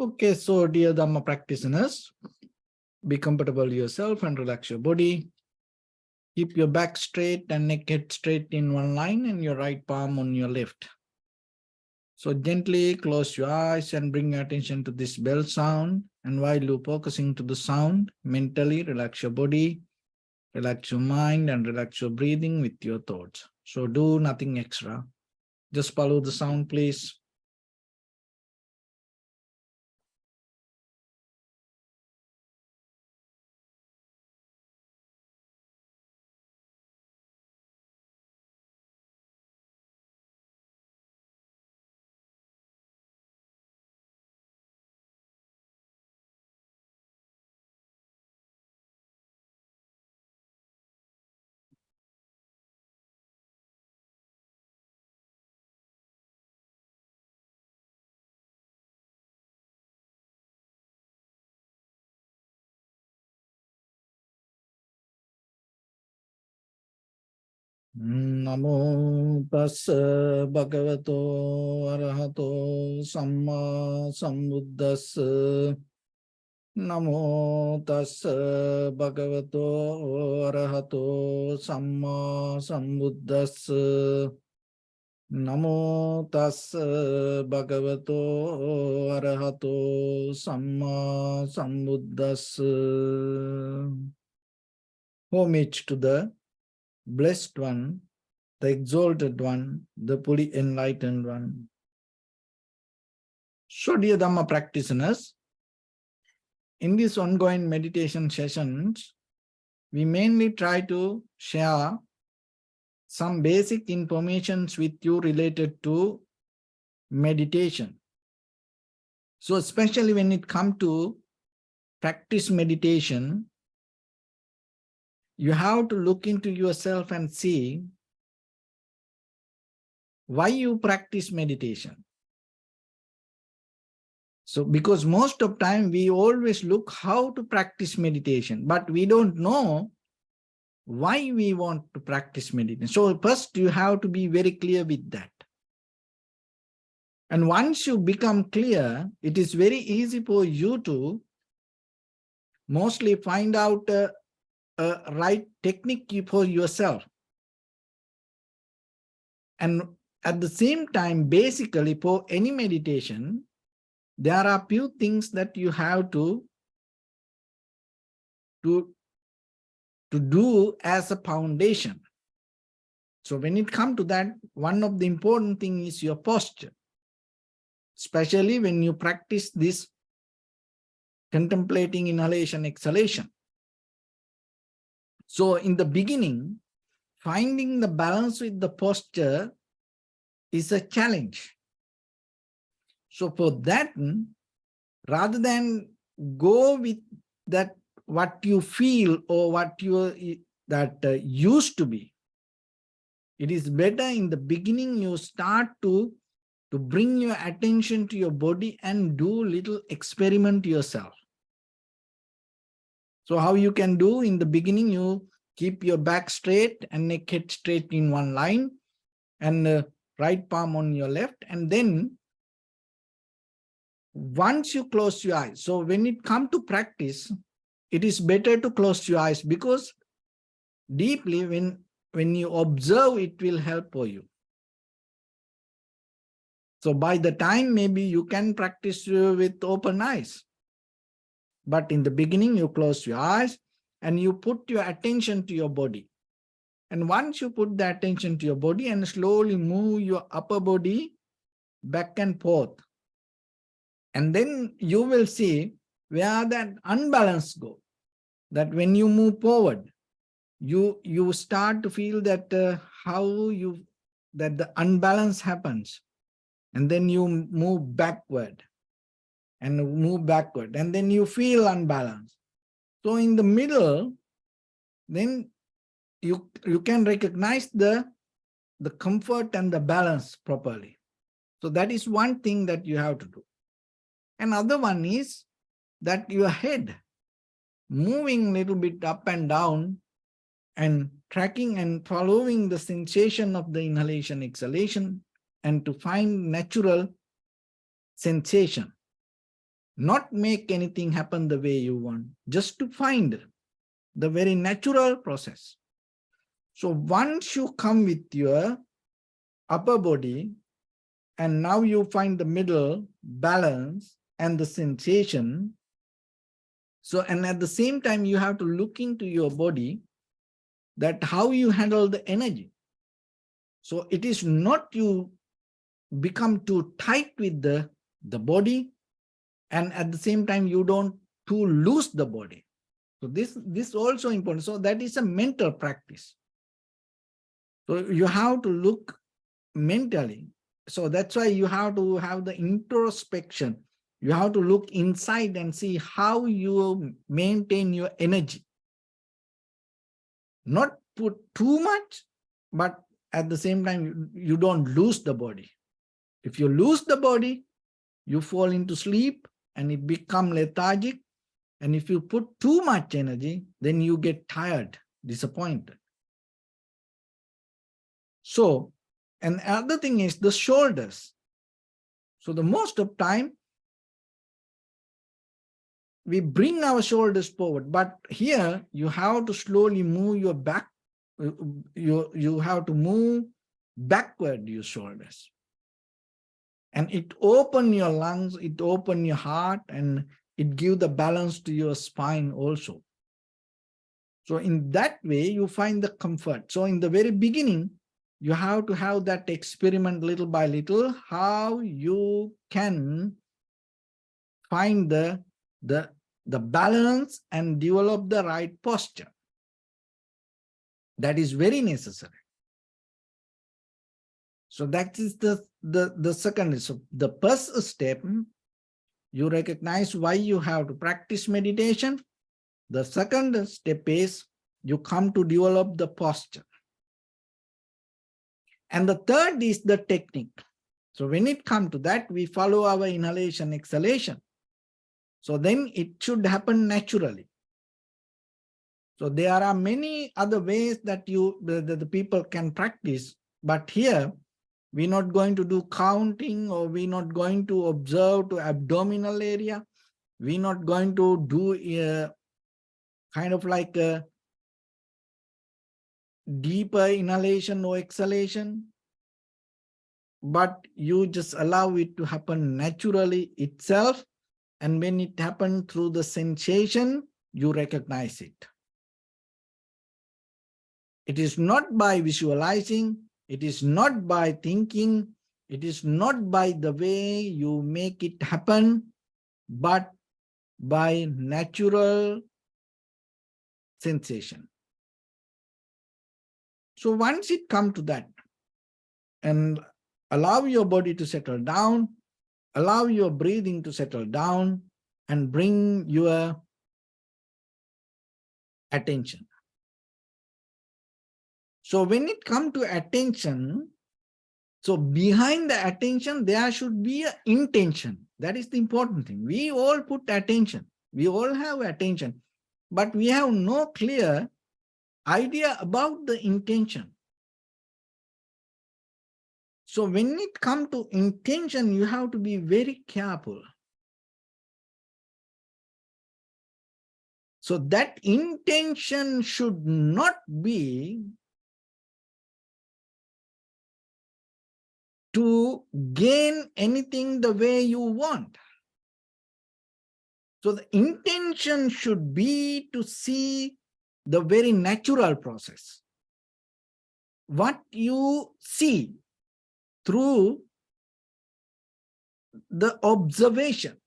Okay, so dear Dharma practitioners, be comfortable yourself and relax your body. Keep your back straight and neck head straight in one line and your right palm on your left. So gently close your eyes and bring your attention to this bell sound. And while you're focusing to the sound, mentally relax your body, relax your mind, and relax your breathing with your thoughts. So do nothing extra. Just follow the sound, please. Namo tassa bhagavato arahato samma sambuddhassa. Namo tassa bhagavato arahato samma sambuddhassa. Namo tassa bhagavato arahato samma sambuddhassa. Homage to the Blessed One, the Exalted One, the fully enlightened One. So dear Dhamma practitioners, in these ongoing meditation sessions, we mainly try to share some basic information with you related to meditation. So especially when it comes to practice meditation, you have to look into yourself and see why you practice meditation. So because most of time we always look how to practice meditation, but we don't know why we want to practice meditation. So first you have to be very clear with that. And once you become clear, it is very easy for you to mostly find out a right technique for yourself. And at the same time, basically for any meditation, there are few things that you have to do as a foundation. So when it comes to that, one of the important things is your posture, especially when you practice this contemplating inhalation, exhalation. So in the beginning, finding the balance with the posture is a challenge. So for that, rather than go with that, what you feel or what you used to be, it is better in the beginning you start to bring your attention to your body and do little experiment yourself. So how you can do in the beginning, you keep your back straight and neck head straight in one line and right palm on your left. And then once you close your eyes, so when it comes to practice, it is better to close your eyes because deeply when you observe, it will help for you. So by the time maybe you can practice with open eyes. But in the beginning, you close your eyes and you put your attention to your body. And once you put the attention to your body and slowly move your upper body back and forth, and then you will see where that unbalance goes. That when you move forward, you start to feel that that the unbalance happens, and then you move backward and then you feel unbalanced. So in the middle, then you can recognize the comfort and the balance properly. So that is one thing that you have to do. Another one is that your head moving a little bit up and down and tracking and following the sensation of the inhalation, exhalation, and to find natural sensation. not make anything happen the way you want, just to find the very natural process. So once you come with your upper body, and now you find the middle balance and the sensation. So, and at the same time, you have to look into your body, that how you handle the energy. So it is not you become too tight with the body, and at the same time, you don't too loose the body. So this also important. So that is a mental practice. So you have to look mentally. So that's why you have to have the introspection. You have to look inside and see how you maintain your energy. Not put too much, but at the same time, you don't lose the body. If you lose the body, you fall into sleep and it become lethargic. And if you put too much energy, then you get tired, disappointed. So, and the other thing is the shoulders. So the most of time, we bring our shoulders forward, but here you have to slowly move your back. You have to move backward your shoulders. And it open your lungs, it open your heart, and it give the balance to your spine also. So in that way, you find the comfort. So in the very beginning, you have to have that experiment little by little, how you can find the balance and develop the right posture. That is very necessary. So that is the second. So the first step, you recognize why you have to practice meditation. The second step is you come to develop the posture. And the third is the technique. So when it comes to that, we follow our inhalation, exhalation. So then it should happen naturally. So there are many other ways that the people can practice, but here we're not going to do counting, or we're not going to observe to abdominal area. We're not going to do kind of like a deeper inhalation or exhalation, but you just allow it to happen naturally itself. And when it happens through the sensation, you recognize it. It is not by visualizing, it is not by thinking, it is not by the way you make it happen, but by natural sensation. So once it comes to that, and allow your body to settle down, allow your breathing to settle down, and bring your attention. So when it comes to attention, so behind the attention, there should be an intention. That is the important thing. We all put attention. We all have attention, but we have no clear idea about the intention. So when it comes to intention, you have to be very careful. So that intention should not be to gain anything the way you want. So the intention should be to see the very natural process. What you see through the observation.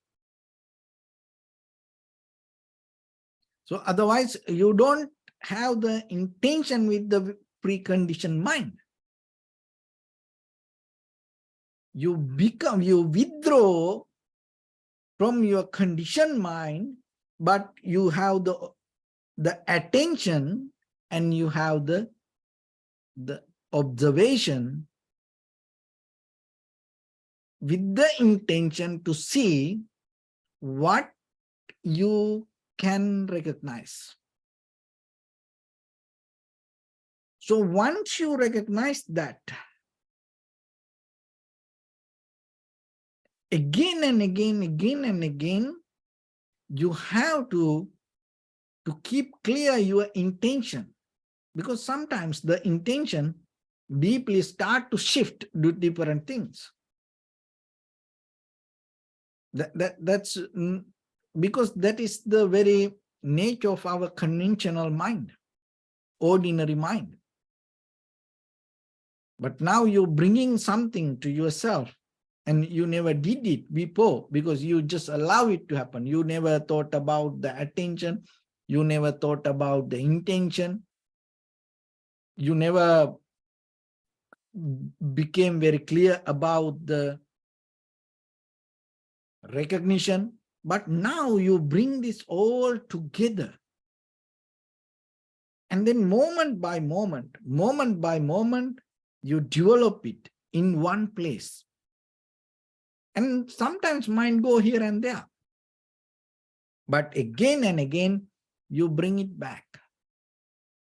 So otherwise, you don't have the intention with the preconditioned mind. You withdraw from your conditioned mind, but you have the attention, and you have the observation with the intention to see what you can recognize. So once you recognize that, again and again, you have to keep clear your intention, because sometimes the intention deeply start to shift to different things. That's because that is the very nature of our conventional mind, ordinary mind. But now you're bringing something to yourself and you never did it before because you just allow it to happen. You never thought about the attention. You never thought about the intention. You never became very clear about the recognition. But now you bring this all together. And then moment by moment, you develop it in one place. And sometimes mind go here and there. But again and again, you bring it back.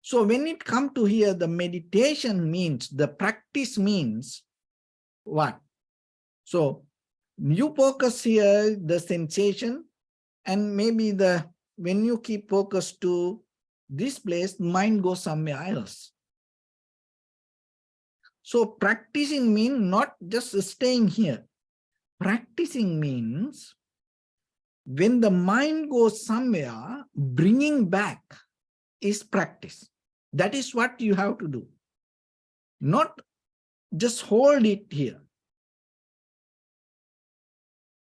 So when it comes to here, the meditation means, the practice means what? So you focus here, the sensation, and maybe when you keep focus to this place, mind goes somewhere else. So practicing means not just staying here. Practicing means when the mind goes somewhere, bringing back is practice. That is what you have to do. Not just hold it here.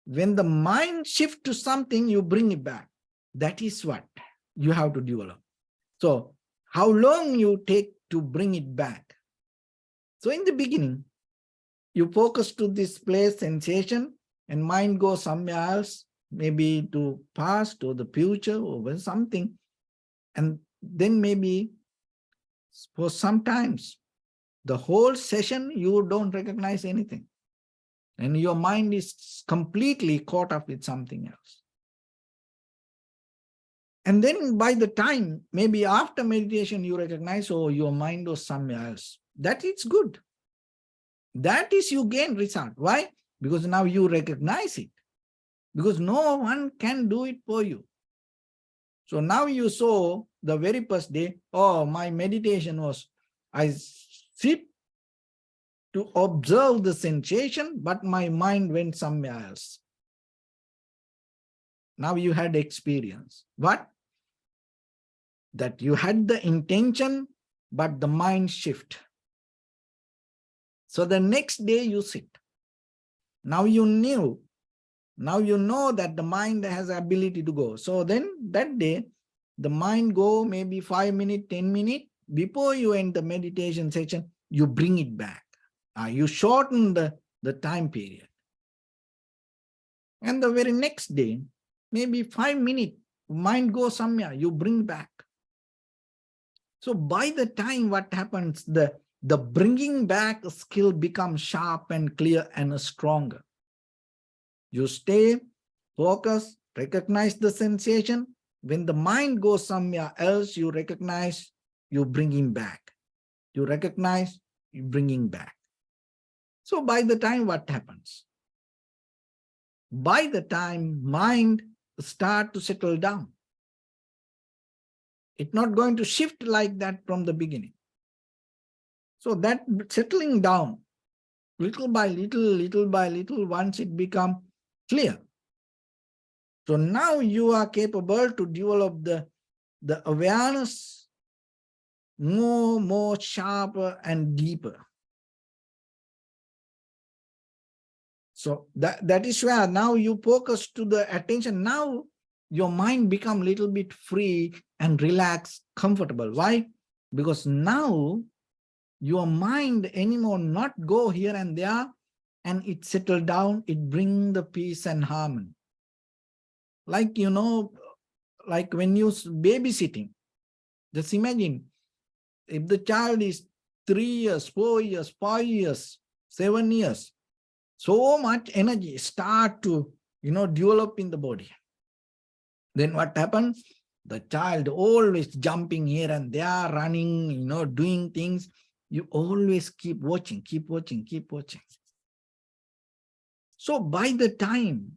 When the mind shifts to something, you bring it back. That is what you have to develop. So how long you take to bring it back? So in the beginning, you focus to this place, sensation, and mind goes somewhere else, maybe to past or the future or something. And then maybe for sometimes the whole session, you don't recognize anything. And your mind is completely caught up with something else. And then by the time, maybe after meditation, you recognize, oh, your mind was somewhere else. That is good. That is you gain result. Why? Because now you recognize it. Because no one can do it for you. So now you saw the very first day, oh, my meditation was, I sit to observe the sensation, but my mind went somewhere else. Now you had experience. What? That you had the intention, but the mind shift. So the next day you sit. Now you knew. Now you know that the mind has the ability to go. So then that day, the mind go maybe 5 minutes, 10 minutes. Before you end the meditation session, you bring it back. You shorten the time period. And the very next day, maybe 5 minutes, mind goes somewhere, you bring back. So by the time what happens, the bringing back skill becomes sharp and clear and stronger. You stay, focus, recognize the sensation. When the mind goes somewhere else, you recognize, you bring him back. You recognize, you bring him back. So by the time what happens? By the time mind start to settle down, it's not going to shift like that from the beginning. So that settling down, little by little, once it becomes clear. So now you are capable to develop the awareness more sharper and deeper. So that is where now you focus to the attention. Now your mind become a little bit free and relaxed, comfortable. Why? Because now your mind anymore not go here and there, and it settle down, it bring the peace and harmony. Like, you know, like when you babysitting, just imagine if the child is 3 years, 4 years, 5 years, 7 years, so much energy start to, develop in the body. Then what happens? The child always jumping here and there, running, doing things. You always keep watching, keep watching, keep watching. So by the time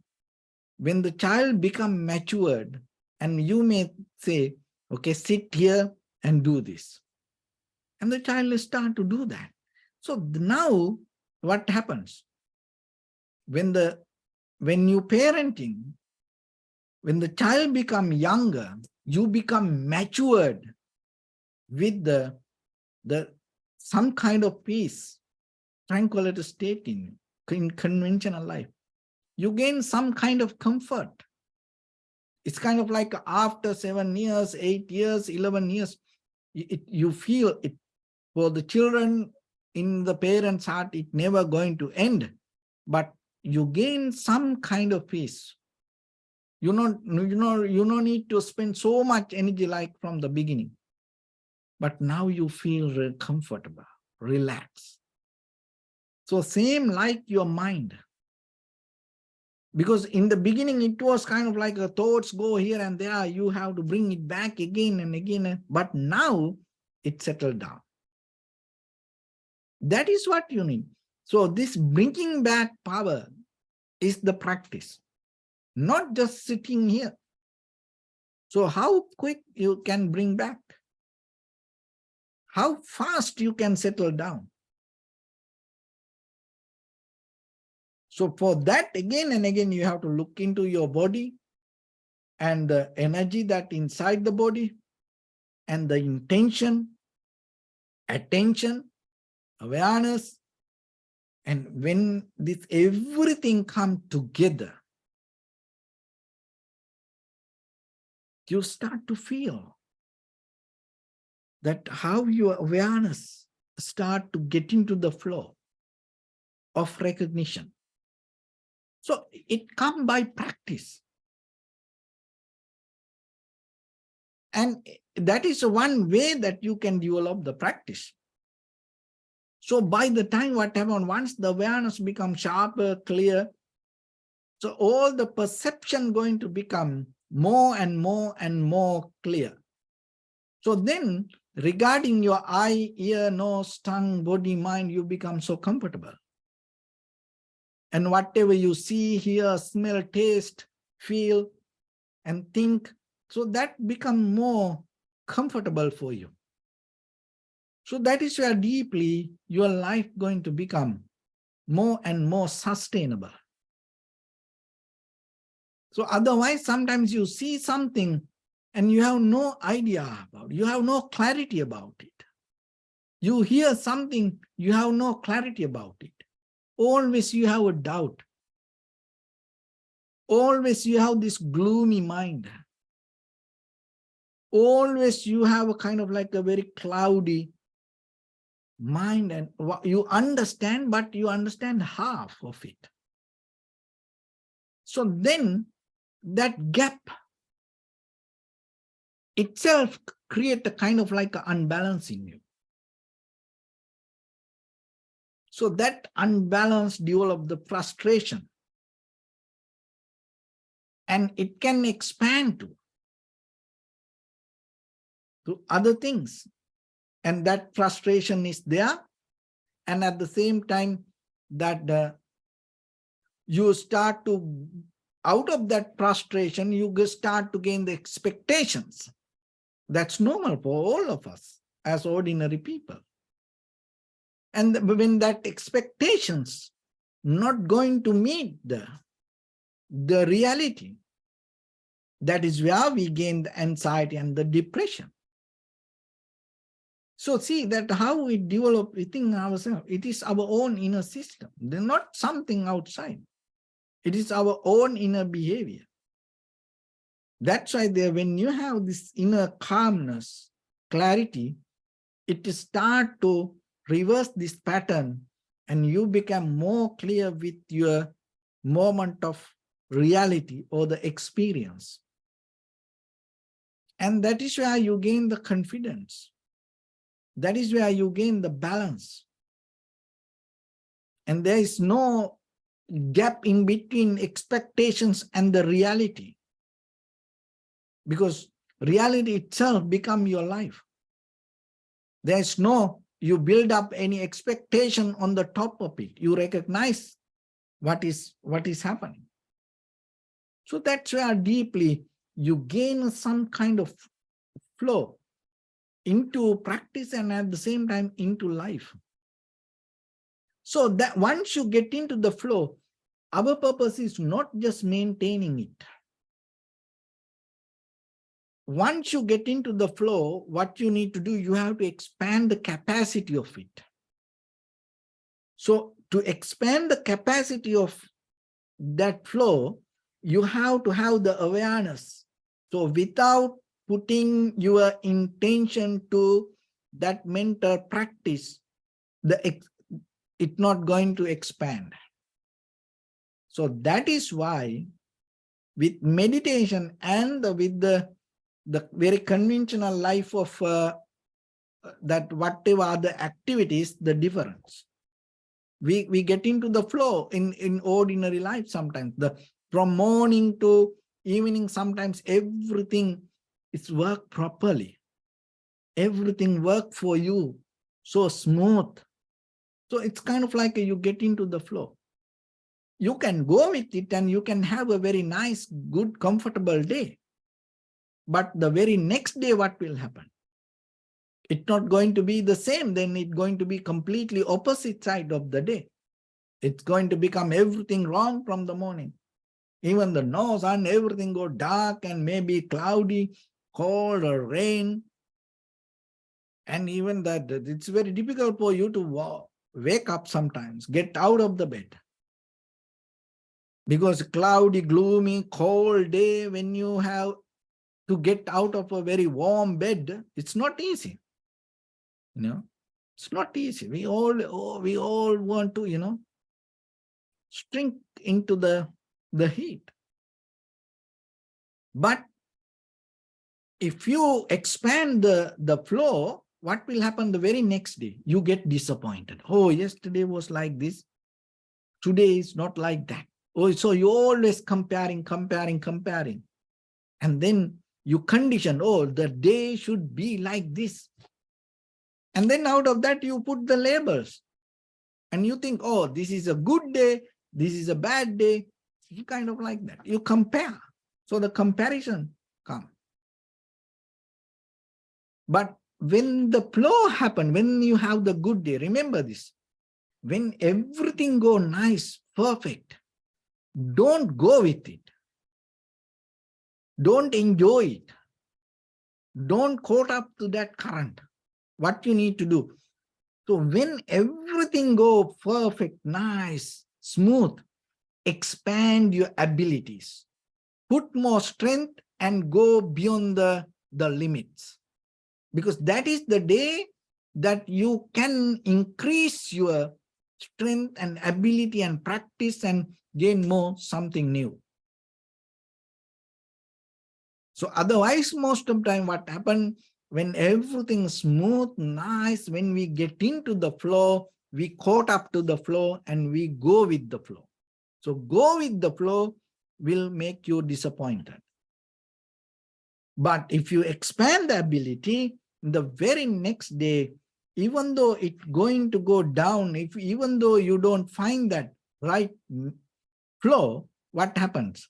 when the child become matured, and you may say, okay, sit here and do this. And the child will start to do that. So now what happens? When you parenting, when the child become younger, you become matured with some kind of peace, tranquility state in conventional life. You gain some kind of comfort. It's kind of like after 7 years, 8 years, 11 years, you feel it for the children in the parents' heart, it never going to end. But you gain some kind of peace. You don't need to spend so much energy like from the beginning. But now you feel comfortable, relaxed. So same like your mind. Because in the beginning, it was kind of like thoughts go here and there. You have to bring it back again and again. But now it settled down. That is what you need. So this bringing back power is the practice, not just sitting here. So how quick you can bring back? How fast you can settle down? So for that, again and again, you have to look into your body and the energy that inside the body and the intention, attention, awareness. And when this everything comes together, you start to feel that how your awareness start to get into the flow of recognition. So it comes by practice. And that is one way that you can develop the practice. So by the time what happens, once the awareness becomes sharper, clear, so all the perception going to become more and more and more clear. So then regarding your eye, ear, nose, tongue, body, mind, you become so comfortable. And whatever you see, hear, smell, taste, feel, and think, so that becomes more comfortable for you. So that is where deeply your life going to become more and more sustainable. So otherwise, sometimes you see something and you have no idea about it. You have no clarity about it. You hear something, you have no clarity about it. Always you have a doubt. Always you have this gloomy mind. Always you have a kind of like a very cloudy mind, and you understand, but you understand half of it. So then that gap itself creates a kind of like an unbalance in you. So that unbalance develops the frustration. And it can expand to other things. And that frustration is there. And at the same time that you start to, out of that frustration, you start to gain the expectations. That's normal for all of us as ordinary people. And when that expectations not going to meet the reality, that is where we gain the anxiety and the depression. So see that how we develop within ourselves. It is our own inner system. They're not something outside. It is our own inner behavior. That's why when you have this inner calmness, clarity, it start to reverse this pattern and you become more clear with your moment of reality or the experience. And that is where you gain the confidence. That is where you gain the balance. And there is no gap in between expectations and the reality. Because reality itself becomes your life. There is no, you build up any expectation on the top of it. You recognize what is happening. So that's where deeply you gain some kind of flow into practice and at the same time into life. So that once you get into the flow, our purpose is not just maintaining it. Once you get into the flow, what you need to do, you have to expand the capacity of it. So to expand the capacity of that flow, you have to have the awareness. So without putting your intention to that mental practice, it's not going to expand. So that is why with meditation and with the very conventional life of that whatever other activities, the difference. We get into the flow in ordinary life sometimes. From morning to evening, sometimes everything is work properly. Everything work for you so smooth. So it's kind of like you get into the flow. You can go with it and you can have a very nice, good, comfortable day. But the very next day, what will happen? It's not going to be the same. Then it's going to be completely opposite side of the day. It's going to become everything wrong from the morning. Even the nose and everything go dark and maybe cloudy, cold or rain. And even that, it's very difficult for you to wake up sometimes, get out of the bed. Because cloudy, gloomy, cold day, when you have to get out of a very warm bed, it's not easy. It's not easy. We all want to, shrink into the heat. But if you expand the flow, what will happen the very next day? You get disappointed. Oh, yesterday was like this. Today is not like that. Oh, so you're always comparing. And then you condition, oh, the day should be like this. And then out of that, you put the labels. And you think, oh, this is a good day. This is a bad day. You kind of like that. You compare. So the comparison comes. But when the flow happens, when you have the good day, remember this. When everything go nice, perfect, don't go with it. Don't enjoy it. Don't caught up to that current. What you need to do. So when everything go perfect, nice, smooth, expand your abilities. Put more strength and go beyond the limits. Because that is the day that you can increase your strength and ability and practice and gain more something new. So otherwise, most of the time what happens when everything is smooth, nice, when we get into the flow, we caught up to the flow and we go with the flow. So go with the flow will make you disappointed. But if you expand the ability, the very next day, even though it's going to go down, even though you don't find that right flow, what happens?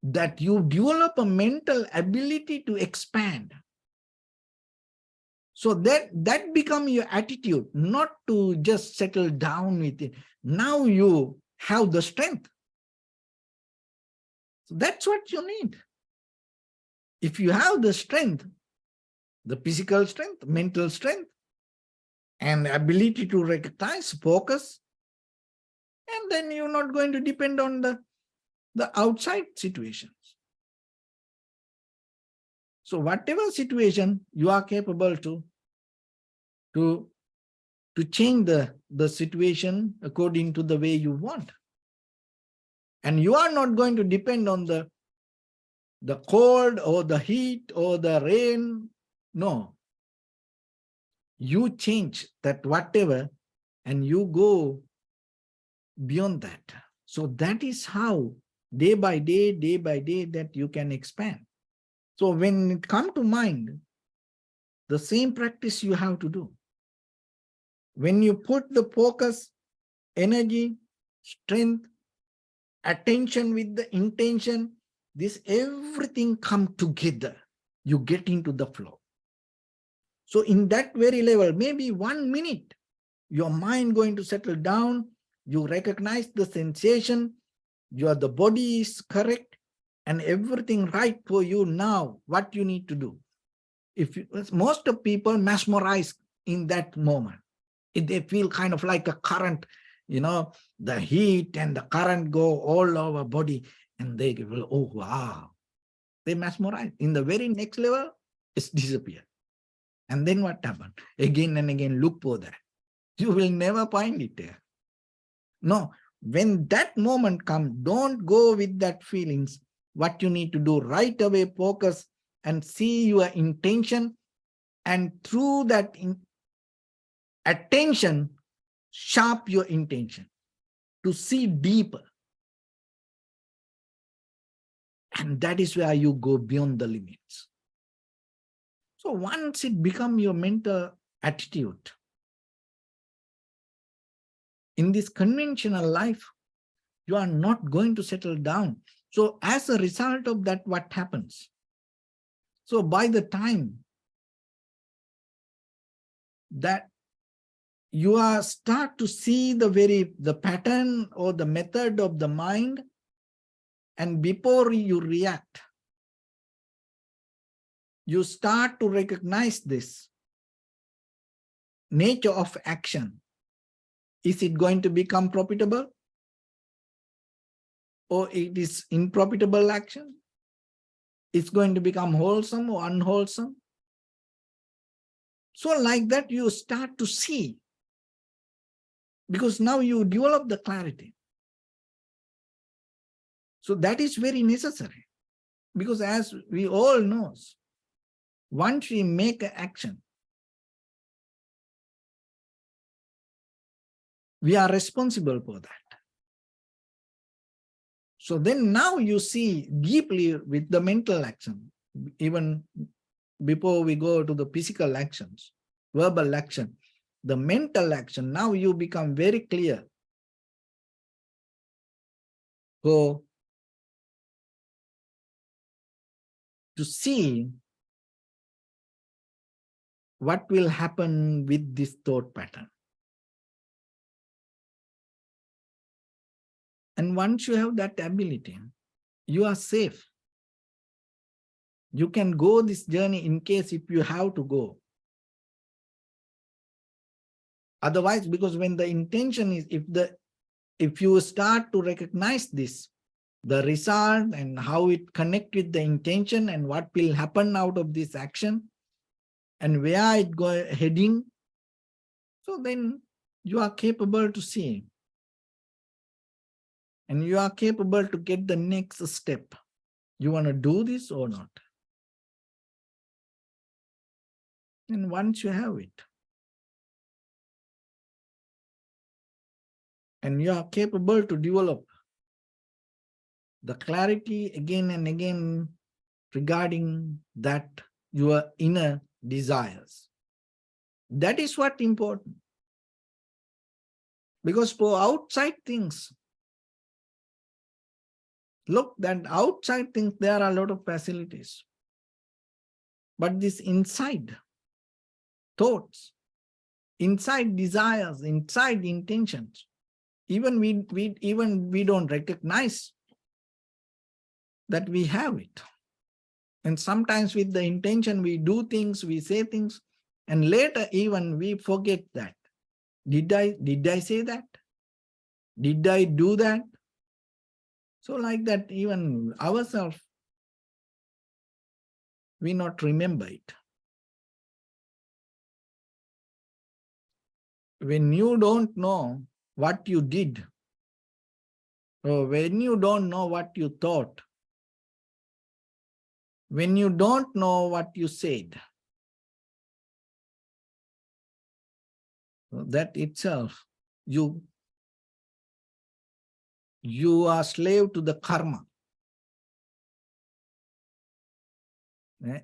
That you develop a mental ability to expand. So that becomes your attitude, not to just settle down with it. Now you have the strength. So that's what you need. If you have the strength, the physical strength, mental strength, and ability to recognize, focus, and then you're not going to depend on the outside situations. So whatever situation you are capable to change the situation according to the way you want. And you are not going to depend on the cold or the heat or the rain. No. You change that whatever and you go beyond that. So that is how day by day that you can expand. So when it comes to mind, the same practice you have to do. When you put the focus, energy, strength, attention with the intention, this everything come together. You get into the flow. So in that very level, maybe 1 minute, your mind going to settle down, you recognize the sensation, the body is correct, and everything right for you now, what you need to do. Most of people mesmerize in that moment. They feel kind of like a current, the heat and the current go all over body, and they will, oh, wow. They mesmerize. In the very next level, it's disappeared. And then what happened? Again and again, look for that. You will never find it there. No, when that moment comes, don't go with that feelings. What you need to do right away, focus and see your intention, and through that attention, sharp your intention to see deeper. And that is where you go beyond the limits. So once it becomes your mental attitude, in this conventional life, you are not going to settle down. So as a result of that, what happens? So by the time that you are start to see the pattern or the method of the mind, and before you react, you start to recognize this nature of action. Is it going to become profitable? Or it is unprofitable action? It's going to become wholesome or unwholesome? So like that, you start to see, because now you develop the clarity. So that is very necessary, because as we all know, once we make an action, we are responsible for that. So then now you see deeply with the mental action, even before we go to the physical actions, verbal action, the mental action, now you become very clear. So to see what will happen with this thought pattern. And once you have that ability, you are safe. You can go this journey in case if you have to go. Otherwise, because when the intention is, if you start to recognize this, the result and how it connects with the intention and what will happen out of this action and where it go heading, so then you are capable to see. And you are capable to get the next step. You want to do this or not? And once you have it, and you are capable to develop the clarity again and again regarding that your inner desires. That is what important. Because for outside things, look, that outside things, there are a lot of facilities. But this inside thoughts, inside desires, inside intentions, even we don't recognize that we have it. And sometimes with the intention, we do things, we say things, and later even we forget that. Did I say that? Did I do that? So like that, even ourselves, we not remember it. When you don't know what you did, or when you don't know what you thought, when you don't know what you said, that itself, you are slave to the karma.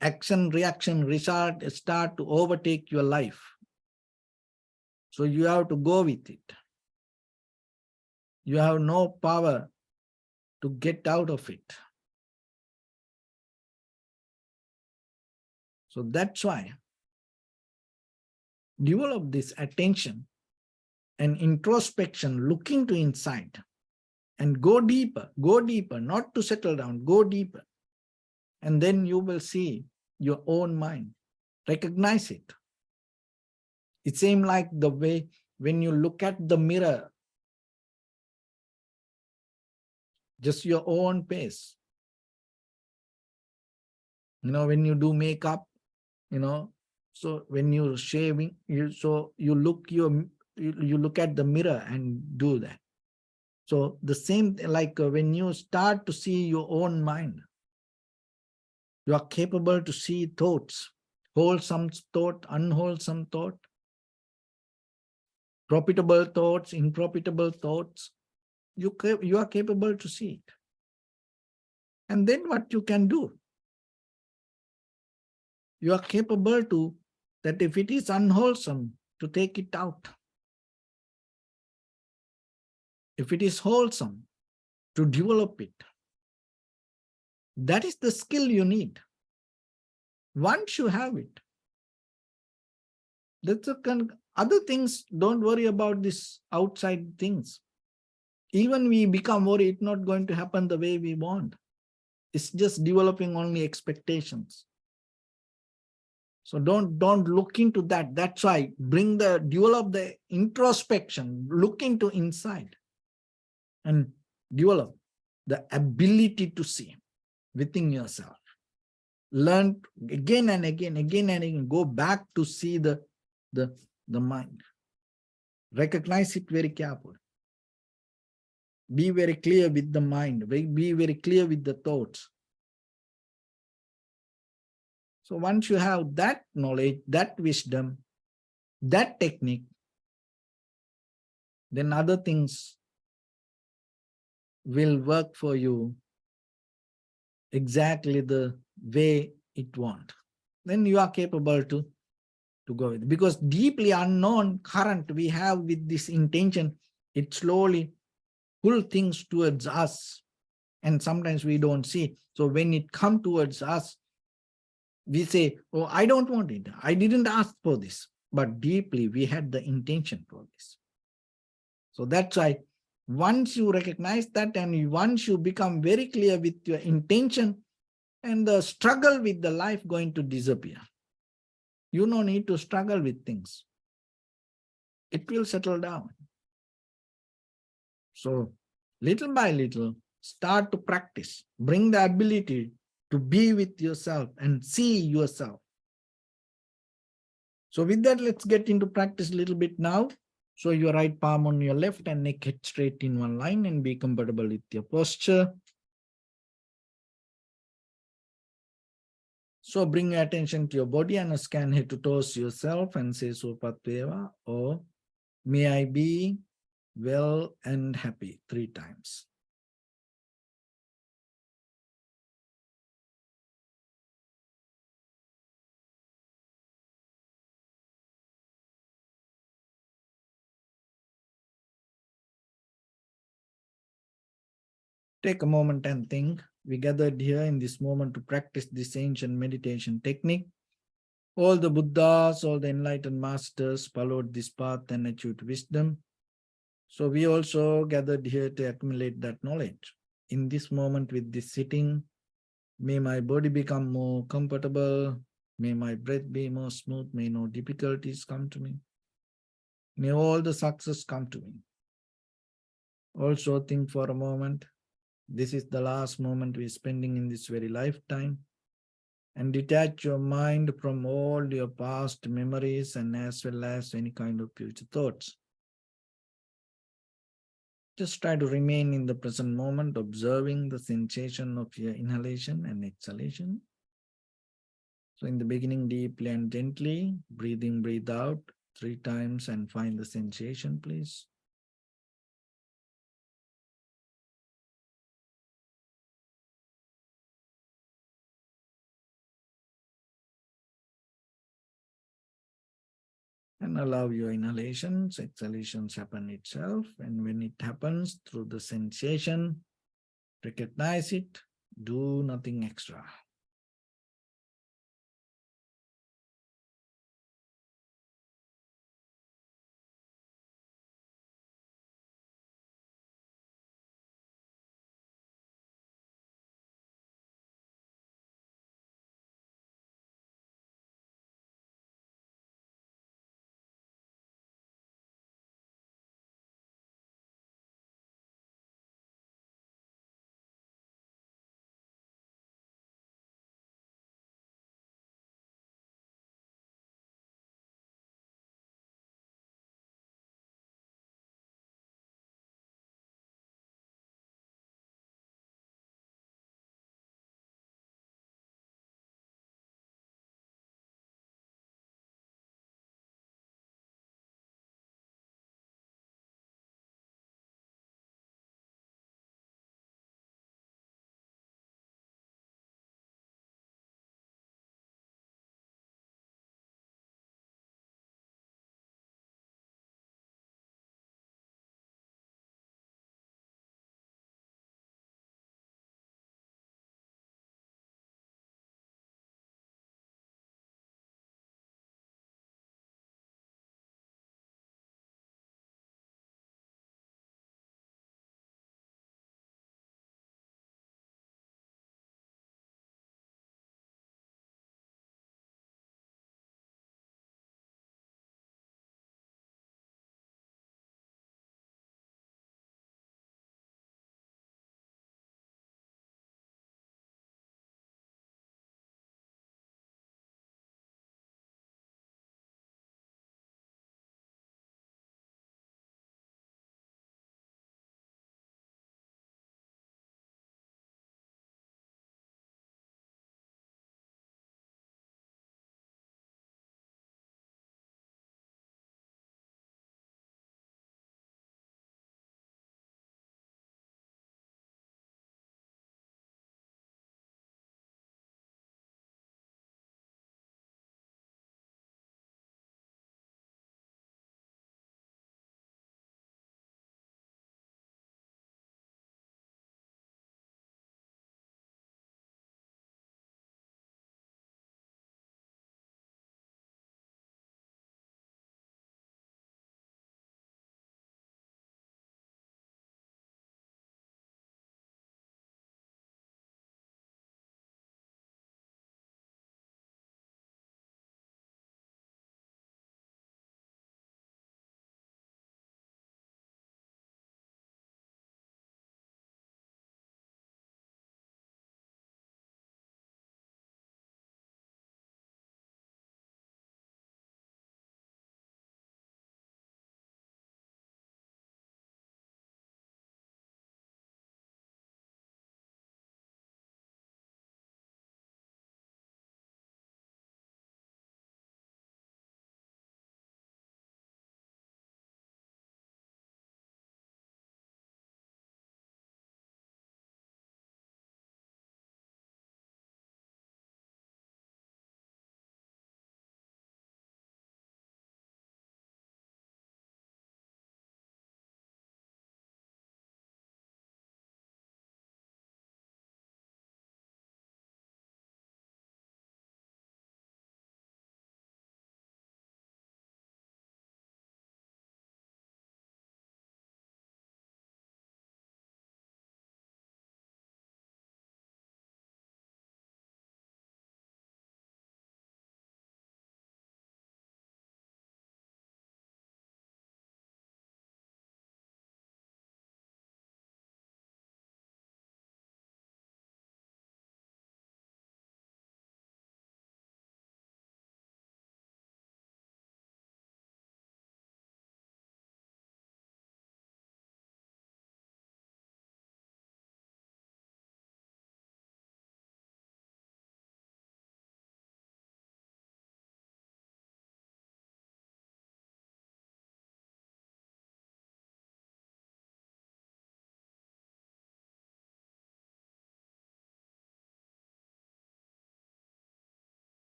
Action, reaction, result start to overtake your life. So you have to go with it. You have no power to get out of it. So that's why develop this attention and introspection, looking to inside, and go deeper, not to settle down, go deeper. And then you will see your own mind, recognize it. It seems like the way when you look at the mirror, just your own face. When you do makeup, so when you're shaving, you look at the mirror and do that. So the same, like when you start to see your own mind, you are capable to see thoughts, wholesome thought, unwholesome thought, profitable thoughts, unprofitable thoughts. You are capable to see it. And then what you can do? You are capable to, that if it is unwholesome, to take it out. If it is wholesome, to develop it. That is the skill you need. Once you have it, that's other things, don't worry about this outside things. Even we become worried, it's not going to happen the way we want. It's just developing only expectations. So don't look into that. That's why develop the introspection, look into inside and develop the ability to see within yourself. Learn again and again, go back to see the mind. Recognize it very carefully. Be very clear with the mind. Be very clear with the thoughts. So once you have that knowledge, that wisdom, that technique, then other things will work for you exactly the way it wants. Then you are capable to go with it. Because deeply unknown current we have with this intention, it slowly pull things towards us. And sometimes we don't see. So when it comes towards us, we say, oh, I don't want it. I didn't ask for this. But deeply, we had the intention for this. So that's why once you recognize that and once you become very clear with your intention, and the struggle with the life going to disappear. You don't need to struggle with things. It will settle down. So little by little, start to practice. Bring the ability to be with yourself and see yourself. So with that, let's get into practice a little bit now. So your right palm on your left and neck head straight in one line and be comfortable with your posture. So bring your attention to your body and scan head to toes yourself and say Sopatveva, or may I be well and happy 3 times. Take a moment and think. We gathered here in this moment to practice this ancient meditation technique. All the Buddhas, all the enlightened masters followed this path and achieved wisdom. So we also gathered here to accumulate that knowledge. In this moment with this sitting, may my body become more comfortable. May my breath be more smooth. May no difficulties come to me. May all the success come to me. Also think for a moment. This is the last moment we're spending in this very lifetime. And detach your mind from all your past memories and as well as any kind of future thoughts. Just try to remain in the present moment, observing the sensation of your inhalation and exhalation. So in the beginning, deeply and gently, breathe in, breathe out 3 times and find the sensation, please. And allow your inhalations, exhalations happen itself. And when it happens through the sensation, Recognize it, do nothing extra.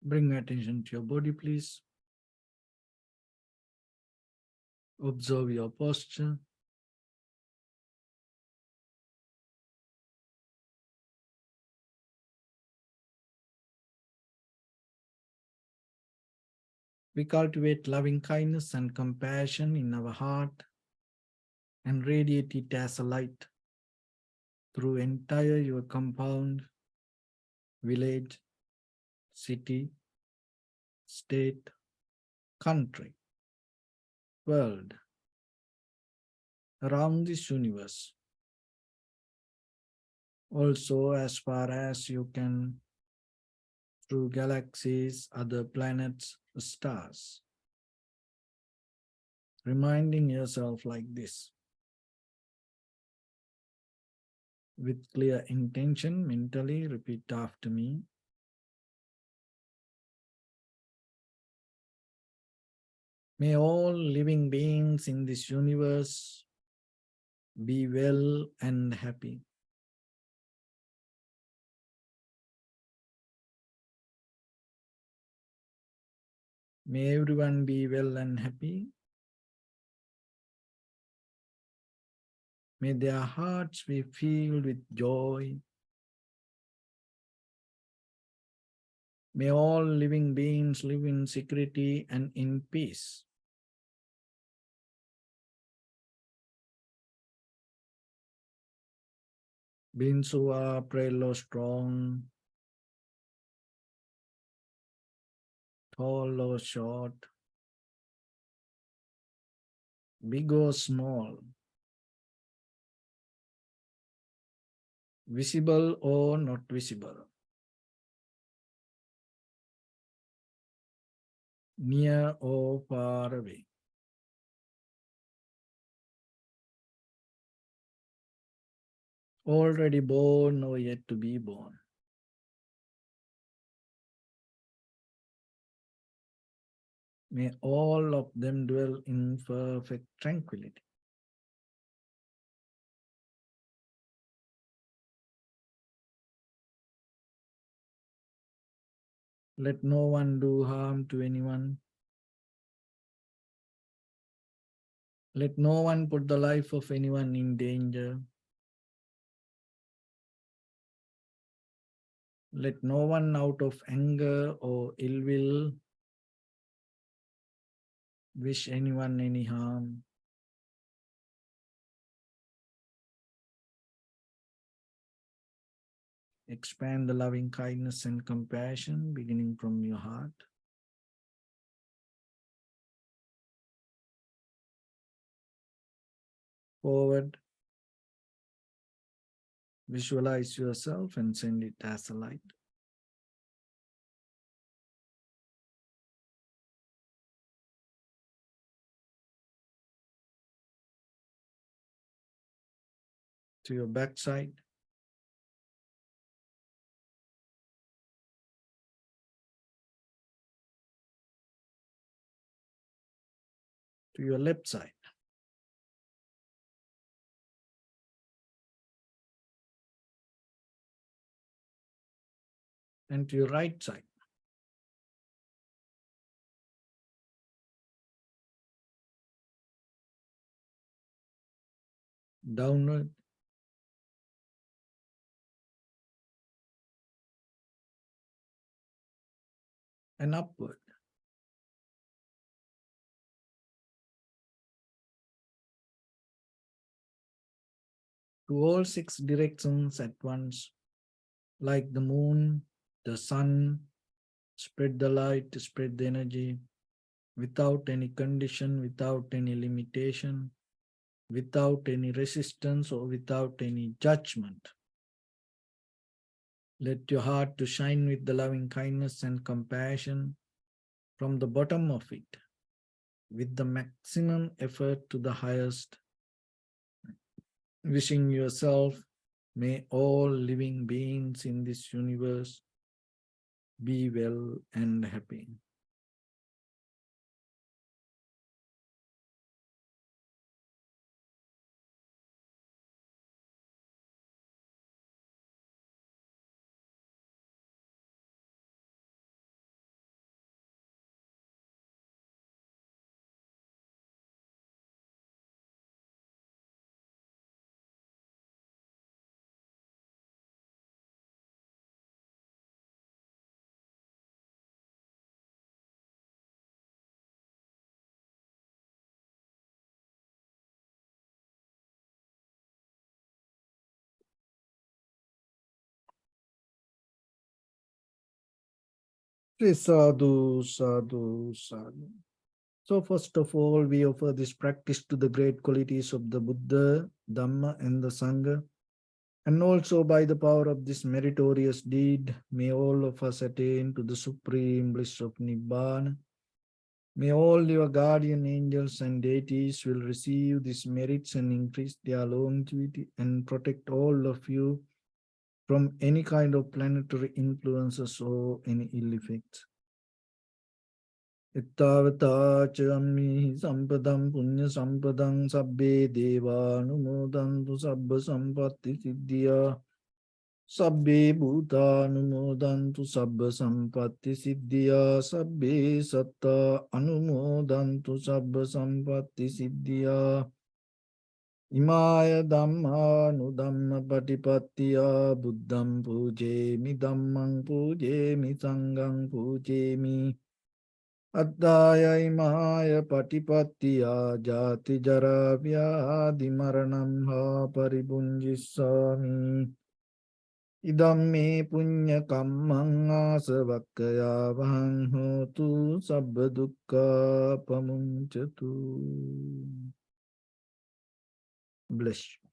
Bring attention to your body, please. Observe your posture. We cultivate loving kindness and compassion in our heart and radiate it as a light through entire your compound, village, city, state, country, world, around this universe. Also, as far as you can, through galaxies, other planets, stars. Reminding yourself like this. With clear intention, mentally repeat after me. May all living beings in this universe be well and happy. May everyone be well and happy. May their hearts be filled with joy. May all living beings live in security and in peace. Beings who are frail or strong, tall or short, big or small, visible or not visible, near or far away. Already born or yet to be born. May all of them dwell in perfect tranquility. Let no one do harm to anyone. Let no one put the life of anyone in danger. Let no one out of anger or ill will wish anyone any harm. Expand the loving kindness and compassion beginning from your heart. Forward. Visualize yourself and send it as a light. To your backside. To your left side. And to your right side. Downward. And upward. To all 6 directions at once, like the moon, the sun, spread the light, spread the energy, without any condition, without any limitation, without any resistance or without any judgment. Let your heart to shine with the loving kindness and compassion from the bottom of it, with the maximum effort to the highest. Wishing yourself, may all living beings in this universe be well and happy. Say sadhu, sadhu, sadhu. So first of all, we offer this practice to the great qualities of the Buddha, Dhamma, and the Sangha. And also by the power of this meritorious deed, may all of us attain to the supreme bliss of Nibbana. May all your guardian angels and deities will receive these merits and increase their longevity and protect all of you from any kind of planetary influences or any ill effects. Ittavata chammi sampadam punya sampadam sabbe deva numodantu sabba sampatti siddhya sabbe bhuta numodantu sabba sampatti siddhya sabbe satta anumodantu sabba sampatti siddhya imaya dhamma nudhamma patipattiya buddham pujemi dhammang pujemi sanghang pujemi Addaya imaya patipattiya jati jara vyadi maranam ha paribunjissami idam me punya kammang asavakkaya vahang hotu sabba dukkha pamuncatu. Bless you.